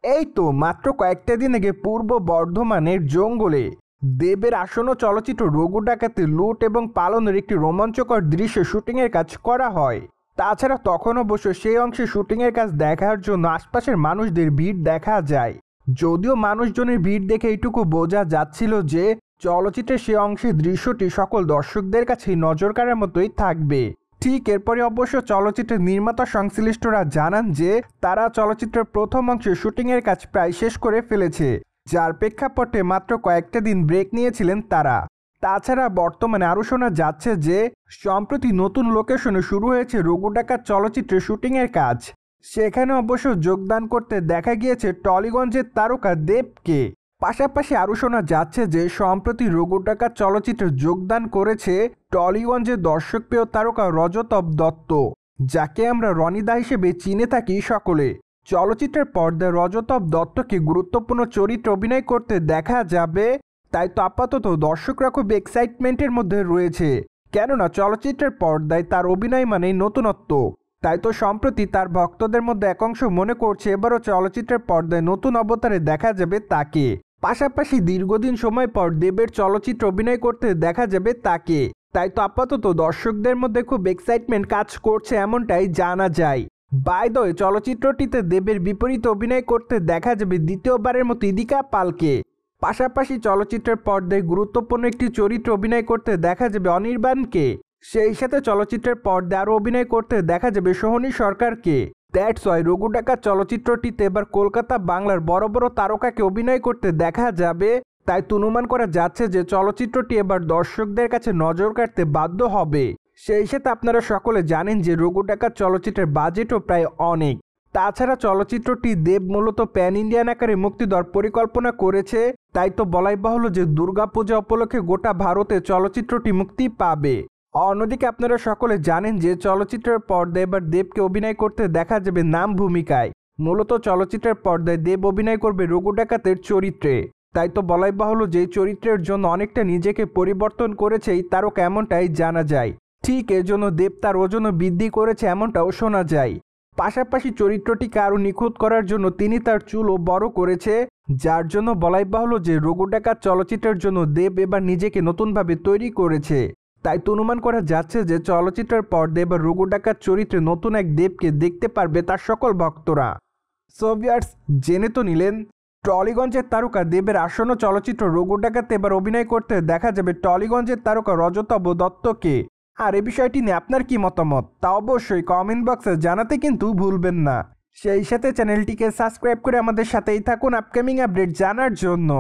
এই তো মাত্র কয়েকটা দিন আগে পূর্ব বর্ধমানের জঙ্গলে দেবের আসন্ন চলচ্চিত্র রঘু ডাকাতে লুট এবং পালনের একটি রোমাঞ্চকর দৃশ্য শুটিংয়ের কাজ করা হয়। তাছাড়া তখন অবশ্য সেই অংশে শুটিংয়ের কাজ দেখার জন্য আশপাশের মানুষদের ভিড় দেখা যায়। যদিও মানুষজনের ভিড় দেখে এইটুকু বোঝা যাচ্ছিল যে চলচ্চিত্রের সে অংশের দৃশ্যটি সকল দর্শকদের কাছেই নজর কাড়ার মতোই থাকবে। ঠিক এরপরে অবশ্য চলচ্চিত্রের নির্মাতা সংশ্লিষ্টরা জানান যে তারা চলচ্চিত্রের প্রথম অংশে শুটিংয়ের কাজ প্রায় শেষ করে ফেলেছে, যার প্রেক্ষাপটে মাত্র কয়েকটা দিন ব্রেক নিয়েছিলেন তারা। তাছাড়া বর্তমানে আরও শোনা যাচ্ছে যে সম্প্রতি নতুন লোকেশনে শুরু হয়েছে রঘু ডাকাত চলচ্চিত্রের শুটিংয়ের কাজ। সেখানে অবশ্য যোগদান করতে দেখা গিয়েছে টলিগঞ্জের তারকা দেবকে। পাশাপাশি আরও শোনা যাচ্ছে যে সম্প্রতি রঘু ডাকাত চলচ্চিত্রে যোগদান করেছে টলিগঞ্জের দর্শকপ্রিয় তারকা রজতাভ দত্ত, যাকে আমরা রনিদা হিসেবে চিনে থাকি সকলে। চলচ্চিত্রের পর্দায় রজতাভ দত্তকে গুরুত্বপূর্ণ চরিত্রে অভিনয় করতে দেখা যাবে, তাই তো আপাতত দর্শকরা খুব এক্সাইটমেন্টের মধ্যে রয়েছে, কেননা চলচ্চিত্রের পর্দায় তার অভিনয় মানেই নতুনত্ব। তাই তো সম্প্রতি তার ভক্তদের মধ্যে একাংশ মনে করছে এবারও চলচ্চিত্রের পর্দায় নতুন অবতারে দেখা যাবে তাকে। পাশাপাশি দীর্ঘদিন সময় পর দেবের চলচ্চিত্র অভিনয় করতে দেখা যাবে তাকে। তাই তো আপাতত দর্শকদের মধ্যে খুব এক্সাইটমেন্ট কাজ করছে এমনটাই জানা যায়। বাই দ্য ওয়ে, চলচ্চিত্রটিতে দেবের বিপরীতে অভিনয় করতে দেখা যাবে দ্বিতীয়বারের মতো ইদিকা পালকে। পাশাপাশি চলচ্চিত্রের পর্দায় গুরুত্বপূর্ণ একটি চরিত্রে অভিনয় করতে দেখা যাবে অনির্বাণকে। সেই সাথে চলচ্চিত্রের পর্দায় আরও অভিনয় করতে দেখা যাবে সোহনী সরকারকে। দ্যাটস ওয়াই রঘু ডাকাত চলচ্চিত্রটিতে এবার কলকাতা বাংলার বড় বড় তারকাকে অভিনয় করতে দেখা যাবে। তাই অনুমান করা যাচ্ছে যে চলচ্চিত্রটি এবার দর্শকদের কাছে নজর কাড়তে বাধ্য হবে। সেই সাথে আপনারা সকলে জানেন যে রঘু ডাকাত চলচ্চিত্রের বাজেটও প্রায় অনেক। তাছাড়া চলচ্চিত্রটি দেব মূলত প্যান ইন্ডিয়ান আকারে মুক্তি দেওয়ার পরিকল্পনা করেছে, তাই তো বলাই বাহুল্য যে দুর্গাপূজা উপলক্ষে গোটা ভারতে চলচ্চিত্রটি মুক্তি পাবে। অন্যদিকে আপনারা সকলে জানেন যে চলচ্চিত্রের পর্দায় এবার দেবকে অভিনয় করতে দেখা যাবে নাম ভূমিকায়। মূলত চলচ্চিত্রের পর্দায় দেব অভিনয় করবে রঘু ডাকাতের চরিত্রে। তাই তো বলাই বাহুল্য যে চরিত্রের জন্য অনেকটা নিজেকে পরিবর্তন করেছে এই তারকা, এমনটাই জানা যায়। ঠিক এজন্য দেব তার ওজনও বৃদ্ধি করেছে এমনটাও শোনা যায়। পাশাপাশি চরিত্রটিকে আরও নিখুঁত করার জন্য তিনি তার চুলও বড় করেছে, যার জন্য বলাই বাহুল্য যে রঘু ডাকাত চলচ্চিত্রের জন্য দেব এবার নিজেকে নতুনভাবে তৈরি করেছে। তাই তো অনুমান করা যাচ্ছে যে চলচ্চিত্রের পর্দায় এবার রঘু ডাকাত চরিত্রে নতুন এক দেবকে দেখতে পারবে তার সকল ভক্তরা। সো ভিউয়ার্স, জেনে তো নিলেন টলিগঞ্জের তারকা দেবের আসন্ন চলচ্চিত্র রঘু ডাকাতে এবার অভিনয় করতে দেখা যাবে টলিগঞ্জের তারকা রজতাভ দত্তকে। আর এই বিষয়টি নিয়ে আপনার কি মতামত তা অবশ্যই কমেন্ট বক্সে জানাতে কিন্তু ভুলবেন না। সেই সাথে চ্যানেলটিকে সাবস্ক্রাইব করে আমাদের সাথেই থাকুন আপকামিং আপডেট জানার জন্য।